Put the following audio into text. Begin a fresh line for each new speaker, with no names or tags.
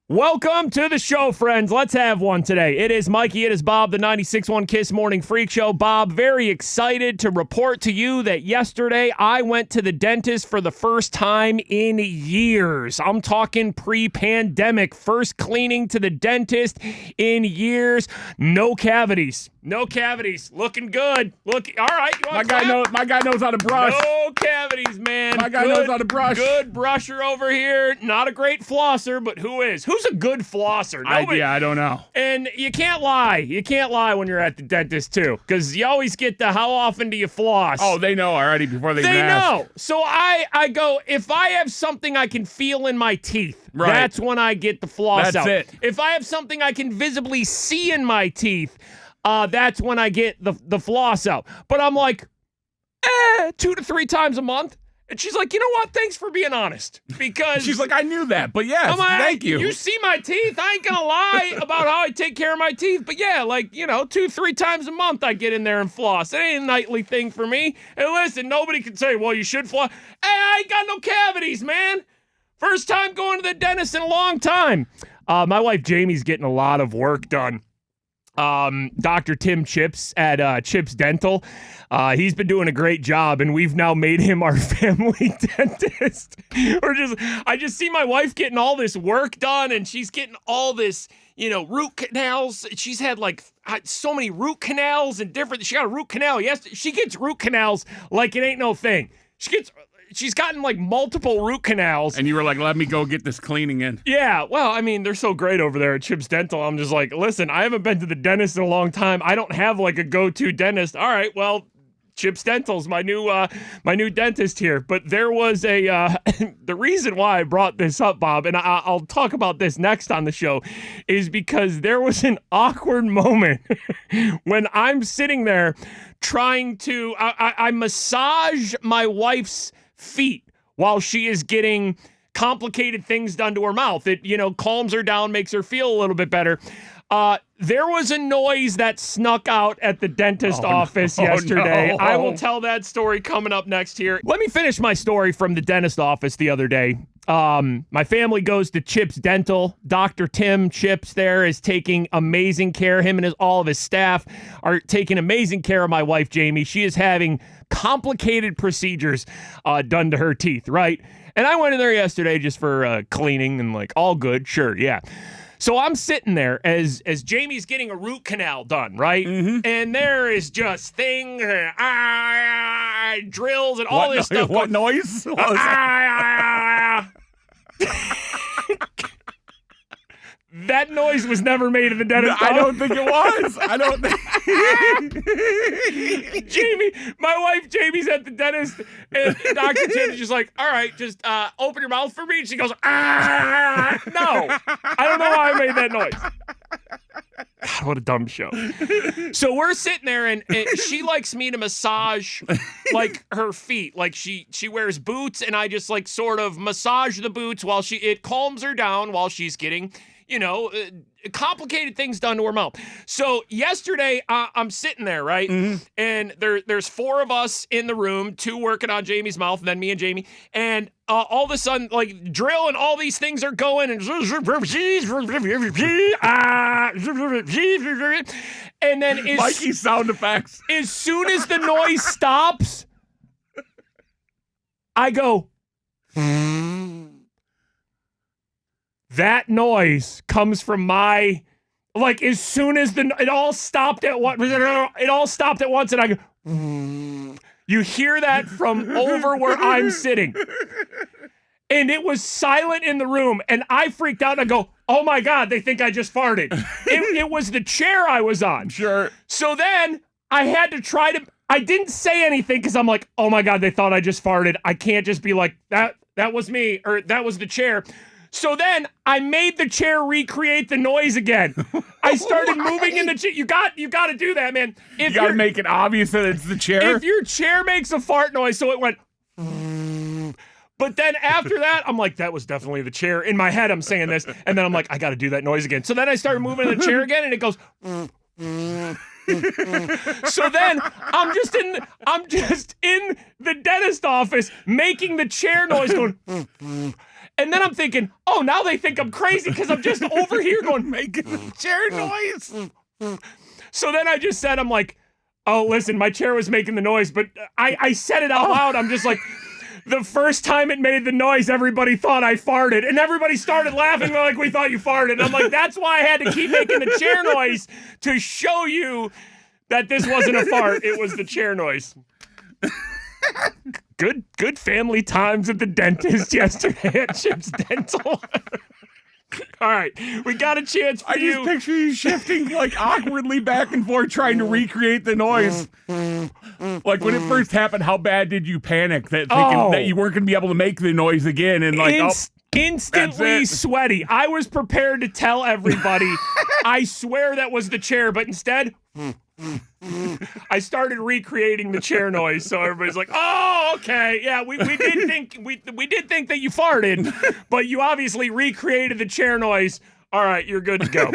Welcome to the show, friends. Let's have one today. It is Mikey. It is Bob, the 96.1 Kiss Morning Freak Show. Bob, very excited to report to you that yesterday I went to the dentist for the first time in years. I'm talking pre-pandemic. First cleaning to the dentist in years. No cavities. No cavities. Looking good. All right.
My guy knows how to brush.
No cavities, man.
My guy knows how to brush.
Good brusher over here. Not a great flosser, but who is? Who's a good flosser? Nobody.
I don't know.
And you can't lie. You can't lie when you're at the dentist, too, because you always get the how often do you floss?
Oh, they know already before they even
know.
ask.
So I go, if I have something I can feel in my teeth,
right,
that's when I get the floss
that's
out.
it.
If I have something I can visibly see in my teeth, that's when I get the floss out. But I'm like, 2 to 3 times a month. And she's like, you know what? Thanks for being honest. Because
she's like, I knew that, but yes, thank you.
You see my teeth. I ain't going to lie about how I take care of my teeth. But yeah, 2-3 times a month I get in there and floss. It ain't a nightly thing for me. And listen, nobody can say, well, you should floss. Hey, I ain't got no cavities, man. First time going to the dentist in a long time. My wife Jamie's getting a lot of work done. Dr. Tim Chips at Chips Dental. He's been doing a great job, and we've now made him our family dentist. I just see my wife getting all this work done, and she's getting all this, root canals. She's had so many root canals and different. She got a root canal. Yes, she gets root canals like it ain't no thing. She's gotten multiple root canals.
And you were like, let me go get this cleaning in.
Yeah, well, I mean, they're so great over there at Chips Dental. I'm just like, listen, I haven't been to the dentist in a long time. I don't have a go-to dentist. All right, well, Chips Dental's my new dentist here. But there was the reason why I brought this up, Bob, and I'll talk about this next on the show, is because there was an awkward moment when I'm sitting there trying to, I massage my wife's feet while she is getting complicated things done to her mouth. It, calms her down, makes her feel a little bit better. There was a noise that snuck out at the dentist office yesterday.
No.
I will tell that story coming up next here. Let me finish my story from the dentist office the other day. My family goes to Chips Dental. Dr. Tim Chips there is taking amazing care. Him and all of his staff are taking amazing care of my wife, Jamie. She is having complicated procedures done to her teeth, right? And I went in there yesterday just for cleaning and all good. Sure, yeah. So I'm sitting there as Jamie's getting a root canal done, right? Mm-hmm. And there is just things, drills and all this stuff.
What noise?
That noise was never made in the dentist office.
I don't think it was. I don't think.
My wife Jamie's at the dentist, and Dr. Tim is just like, all right, just open your mouth for me. And she goes, No. I don't know why I made that noise. God, what a dumb show. So we're sitting there, and she likes me to massage her feet. She wears boots, and I just sort of massage the boots while it calms her down while she's getting complicated things done to her mouth. So yesterday, I'm sitting there, right? Mm-hmm. And there's 4 of us in the room, 2 working on Jamie's mouth, and then me and Jamie. And all of a sudden, drill and all these things are going, and then
Mikey's sound effects.
As soon as the noise stops, I go. That noise comes from my, as soon as it all stopped at once, and I go, you hear that from over where I'm sitting. And it was silent in the room, and I freaked out, and I go, oh my God, they think I just farted. It was the chair I was on.
Sure.
So then I had to I didn't say anything because I'm like, oh my God, they thought I just farted. I can't just be like, that was me, or that was the chair. So then I made the chair recreate the noise again. I started moving in the chair. You got to do that, man.
You got to make it obvious that it's the chair.
If your chair makes a fart noise, so it went. But then after that, I'm like, that was definitely the chair. In my head, I'm saying this, and then I'm like, I got to do that noise again. So then I started moving in the chair again, and it goes. So then I'm just in the dentist office making the chair noise going. And then I'm thinking, oh, now they think I'm crazy because I'm just over here going,
Making the chair noise.
So then I just said, I'm like, oh, listen, my chair was making the noise, but I said it out loud. I'm just like, the first time it made the noise, everybody thought I farted, and everybody started laughing like we thought you farted. And I'm like, that's why I had to keep making the chair noise to show you that this wasn't a fart. It was the chair noise. Good family times at the dentist yesterday at Chip's Dental. All right, we got a chance for
I
you.
just picture you shifting like awkwardly back and forth trying to recreate the noise. Like when it first happened, how bad did you panic that thinking that you weren't going to be able to make the noise again? And like,
instantly
that's it.
sweaty. I was prepared to tell everybody, I swear that was the chair, but instead, I started recreating the chair noise. So everybody's like, oh, okay. Yeah, we did think we did think that you farted, but you obviously recreated the chair noise. All right, you're good to go.